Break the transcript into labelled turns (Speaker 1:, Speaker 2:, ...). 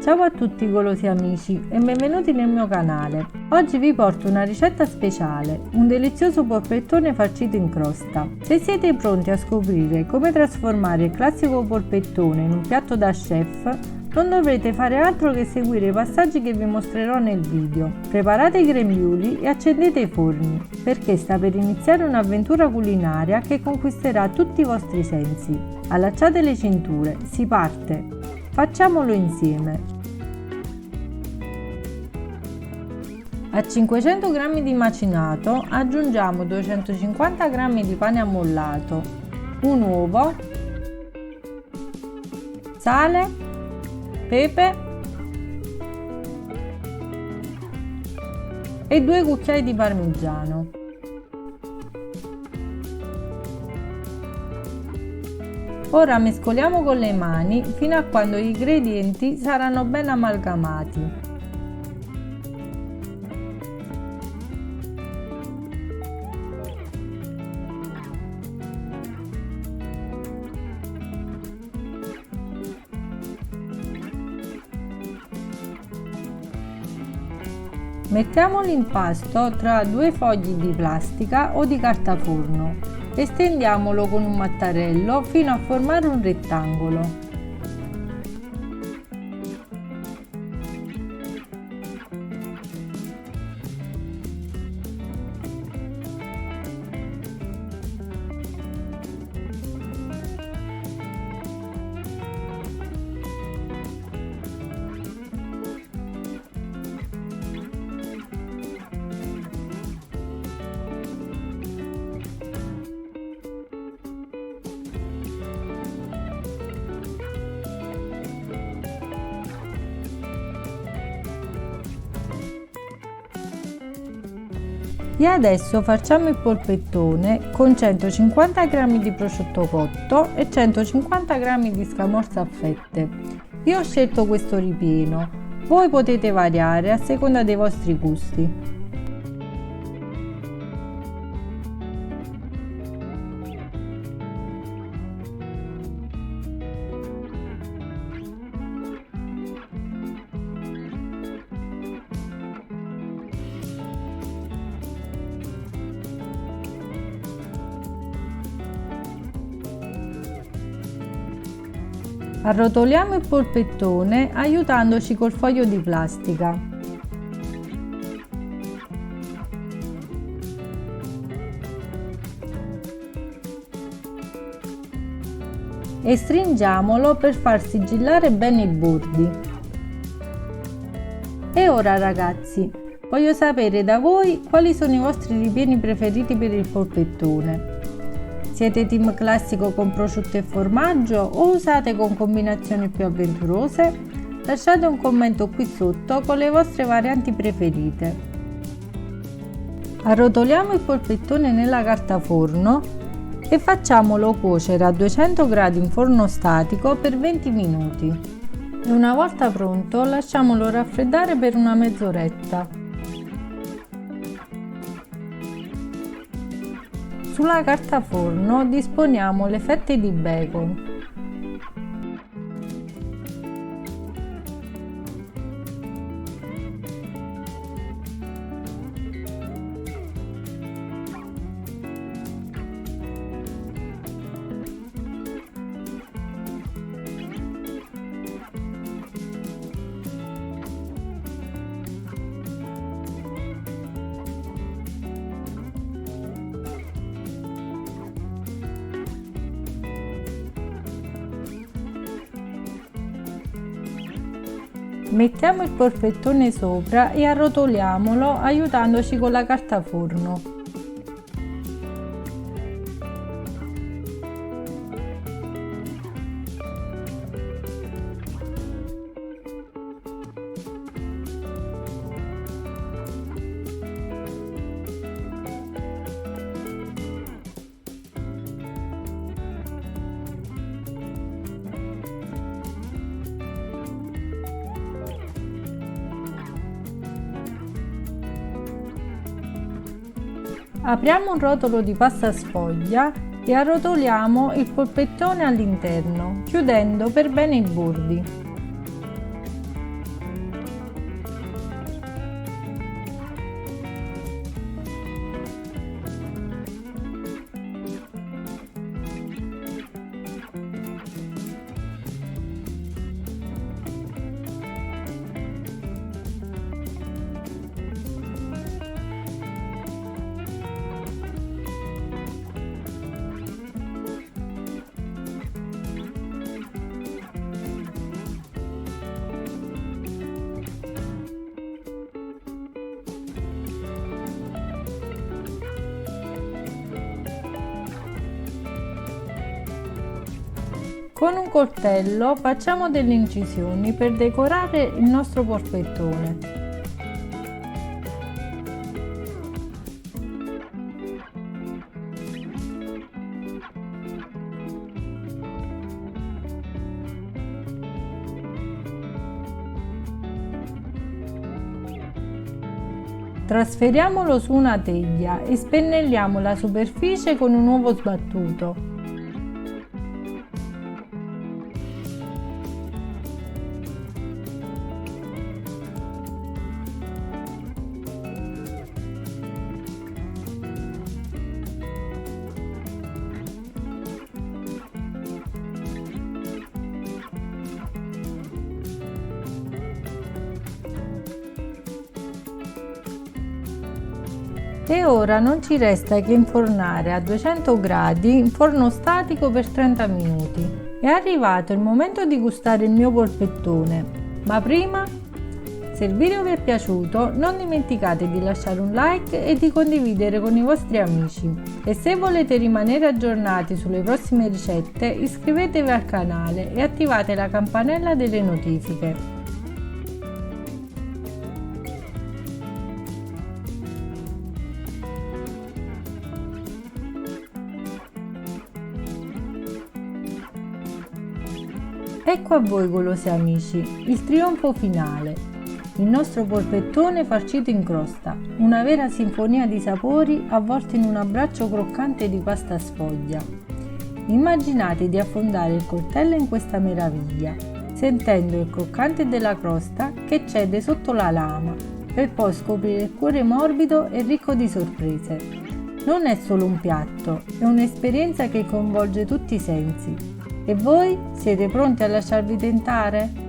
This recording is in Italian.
Speaker 1: Ciao a tutti golosi amici e benvenuti nel mio canale. Oggi vi porto una ricetta speciale, un delizioso polpettone farcito in crosta. Se siete pronti a scoprire come trasformare il classico polpettone in un piatto da chef, non dovrete fare altro che seguire i passaggi che vi mostrerò nel video. Preparate i grembiuli e accendete i forni, perché sta per iniziare un'avventura culinaria che conquisterà tutti i vostri sensi. Allacciate le cinture, si parte! Facciamolo insieme! A 500 g di macinato aggiungiamo 250 g di pane ammollato, un uovo, sale, pepe e 2 cucchiai di parmigiano. Ora mescoliamo con le mani fino a quando gli ingredienti saranno ben amalgamati. Mettiamo l'impasto tra due fogli di plastica o di carta forno e stendiamolo con un mattarello fino a formare un rettangolo. E adesso facciamo il polpettone con 150 g di prosciutto cotto e 150 g di scamorza a fette. Io ho scelto questo ripieno, voi potete variare a seconda dei vostri gusti. Arrotoliamo il polpettone aiutandoci col foglio di plastica. E stringiamolo per far sigillare bene i bordi. E ora ragazzi, voglio sapere da voi quali sono i vostri ripieni preferiti per il polpettone. Siete team classico con prosciutto e formaggio o usate con combinazioni più avventurose? Lasciate un commento qui sotto con le vostre varianti preferite. Arrotoliamo il polpettone nella carta forno e facciamolo cuocere a 200 gradi in forno statico per 20 minuti. E una volta pronto lasciamolo raffreddare per una mezz'oretta. Sulla carta forno disponiamo le fette di bacon. Mettiamo il polpettone sopra e arrotoliamolo aiutandoci con la carta forno. Apriamo un rotolo di pasta sfoglia e arrotoliamo il polpettone all'interno, chiudendo per bene i bordi. Con un coltello facciamo delle incisioni per decorare il nostro polpettone. Trasferiamolo su una teglia e spennelliamo la superficie con un uovo sbattuto. E ora non ci resta che infornare a 200 gradi in forno statico per 30 minuti. È arrivato il momento di gustare il mio polpettone, ma prima, se il video vi è piaciuto, non dimenticate di lasciare un like e di condividere con i vostri amici. E se volete rimanere aggiornati sulle prossime ricette, iscrivetevi al canale e attivate la campanella delle notifiche. Ecco a voi golosi amici, il trionfo finale. Il nostro polpettone farcito in crosta, una vera sinfonia di sapori avvolti in un abbraccio croccante di pasta sfoglia. Immaginate di affondare il coltello in questa meraviglia, sentendo il croccante della crosta che cede sotto la lama, per poi scoprire il cuore morbido e ricco di sorprese. Non è solo un piatto, è un'esperienza che coinvolge tutti i sensi. E voi siete pronti a lasciarvi tentare?